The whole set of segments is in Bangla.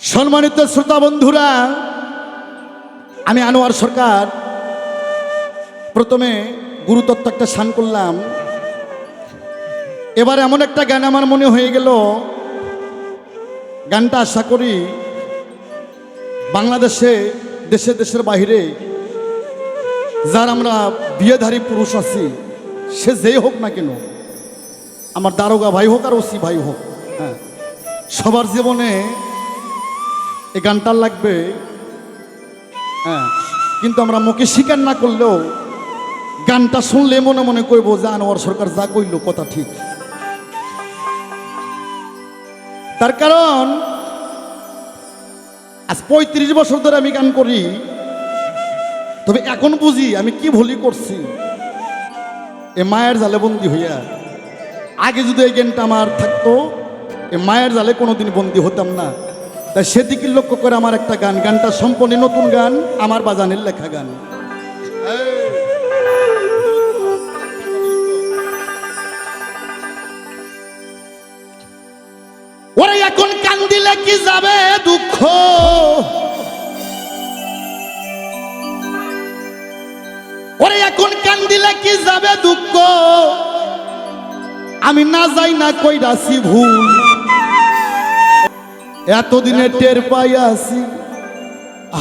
সম্মানিত শ্রোতা বন্ধুরা, আমি আনোয়ার সরকার প্রথমে গুরুতত্ত্ব একটা শান করলাম। এবার এমন একটা গান আমার মনে হয়ে গেল, গানটা আশা করি বাংলাদেশে দেশে দেশের বাইরে যার আমরা বিয়েধারী পুরুষ আছি, সে যেই হোক না কেন, আমার দারোগা ভাই হোক আর ওসি ভাই হোক, হ্যাঁ, সবার জীবনে এই গানটা লাগবে। হ্যাঁ, কিন্তু আমরা মুখে স্বীকার না করলেও গানটা শুনলে মনে মনে কইব যে আনোয়ার সরকার যা কইল কথা ঠিক। তার কারণ আজ 35 বছর ধরে আমি গান করি, তবে এখন বুঝি আমি কি ভুলই করছি। এ মায়ের জালে বন্দি হইয়া, আগে যদি এই গানটা আমার থাকতো, এ মায়ের জালে কোনোদিন বন্দি হতাম না। তাই সেদিকে লক্ষ্য করে আমার একটা গান, গানটা সম্পূর্ণ নতুন গান, আমার বাজানের লেখা গান। ওরে এখন কান দিলে কি যাবে দুঃখ, ওরে এখন কান দিলে কি যাবে দুঃখ, আমি না যাই না কইরাছি ভুল, এতদিনে টের পাইয়াছি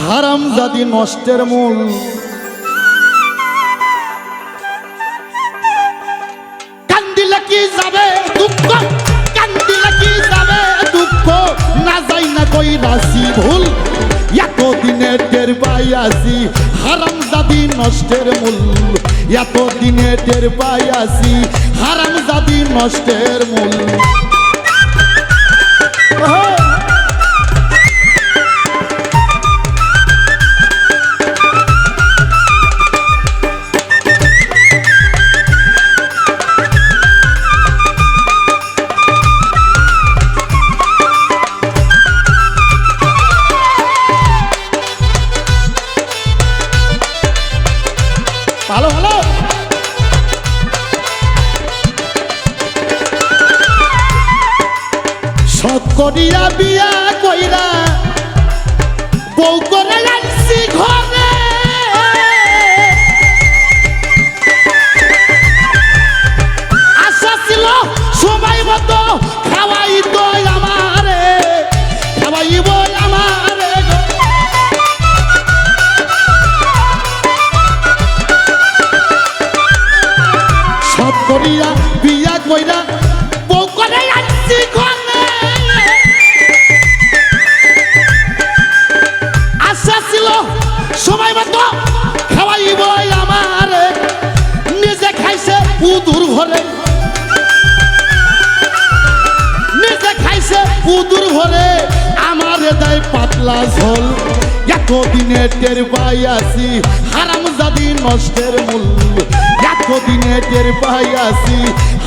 হারাম জাদি নষ্টের মূল। কান্দিলে কি যাবে দুঃখ, কান্দিলে কি যাবে দুঃখ, না যাই না কইরাছি ভুল, এতদিনে টের পাইয়াছি হারাম জাদি নষ্টের মূল, এতদিনে টের পাইয়াছি হারাম জাদি নষ্টের মূল। ভালো ভালো সব করিয়া বিয়া কইরা বউ করে আনছি ঘরে, আশা ছিল সময় মতো খাওয়াইতো আমারে, খাওয়াইব আমারে, সব করিয়া বিয়া কইরা বউ করে আনছি ঘরে, আশা ছিল সময় মতো খাওয়াইব আমারে, নিজে খাইছে উদুর ঘরে, নিজে খাইছে উদুর ঘরে, আমারে দেয় পাতলা ঝোল, এতদিনে টের পাইয়াছি হারাম জাদি নষ্টের মূল, এতদিনে টের পাইয়াছি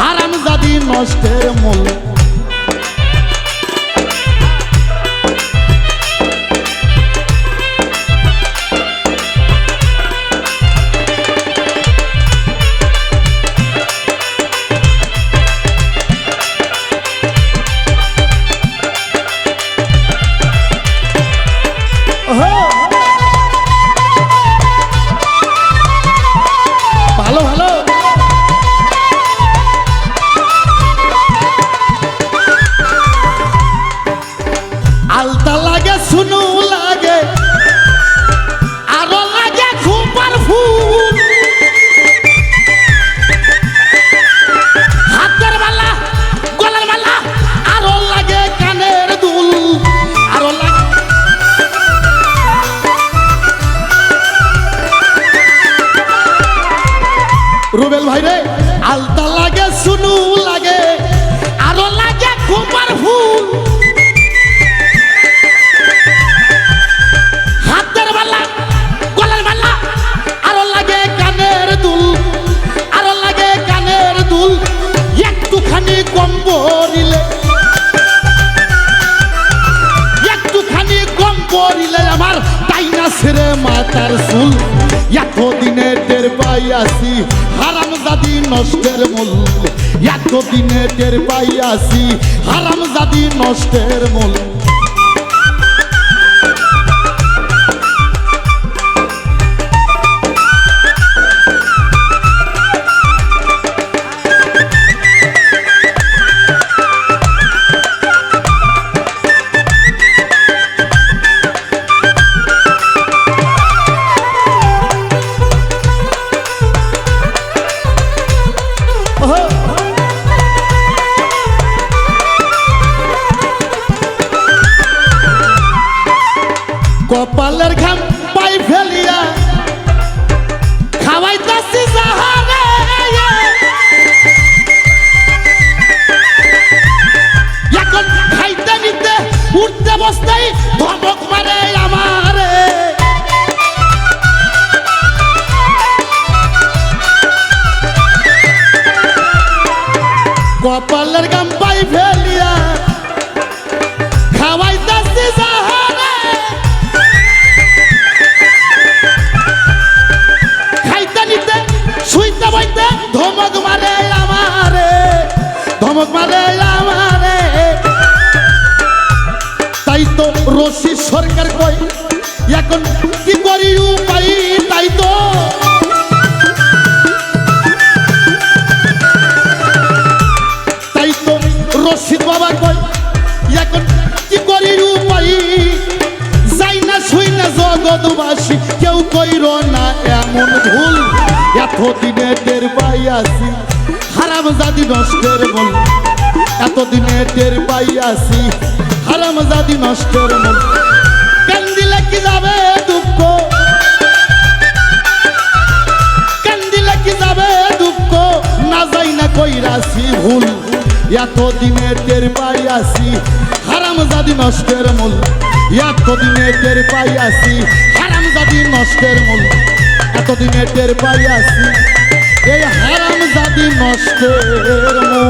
হারাম জাদি নষ্টের মূল। ভালো ভালো আলতা লাগে শুনু লাগে আরো লাগে খুপার ফুল, হাতের বালা গলার বালা আরো লাগে কানের দুল, আরো লাগে রুবেল ভাই রে, আলতা লাগে শুনু লাগে আরো লাগে খুপার ফুল, হাতের বালা গলার বালা আরো লাগে কানের দুল, আরো লাগে কানের দুল, একটুখানি কম পড়িলে, একটুখানি কম পড়িলে আমার তাই না ছেড়ে মাথার চুল, এতদিনে টের পাইয়াছি হারাম জাদি নষ্টের মূল, এতদিনে টের পাইয়াছি হারাম জাদি নষ্টের মূল। উঠতে বসতেই ধমক মারে আমারে। কপালের গাম পাই ফেলিয়া খাওয়াইতাছি যাহারে, খাইতে নিতে শুইতে বইতে ধমক মারে আমারে, ধমক মারে আমারে। তাই তো রশি সরকার কই এখন কি করি উপায়, তাই তো রশিদ বাবা কই এখন কি করি উপায়, যাই না শুই না জগৎবাসী কেউ কইর না এমন ভুল। এতদিনে টের পাই আসি হারাম জাদি নষ্টের মূল, এতদিনে টের পাই আসি হারাম জাদি নষ্টের মূল। কান্দিলে কি যাবে দুঃখ, কান্দিলে কি যাবে দুঃখ, না যাই না কইরাছি ভুল। এতদিনে টের পাই আসি হারাম জাদি নষ্টের মূল, এতদিনে টের পাই আসি হারাম জাদি নষ্টের মূল, এতদিনে টের পাই আসি এই হারাম জাদি নষ্টের মূল।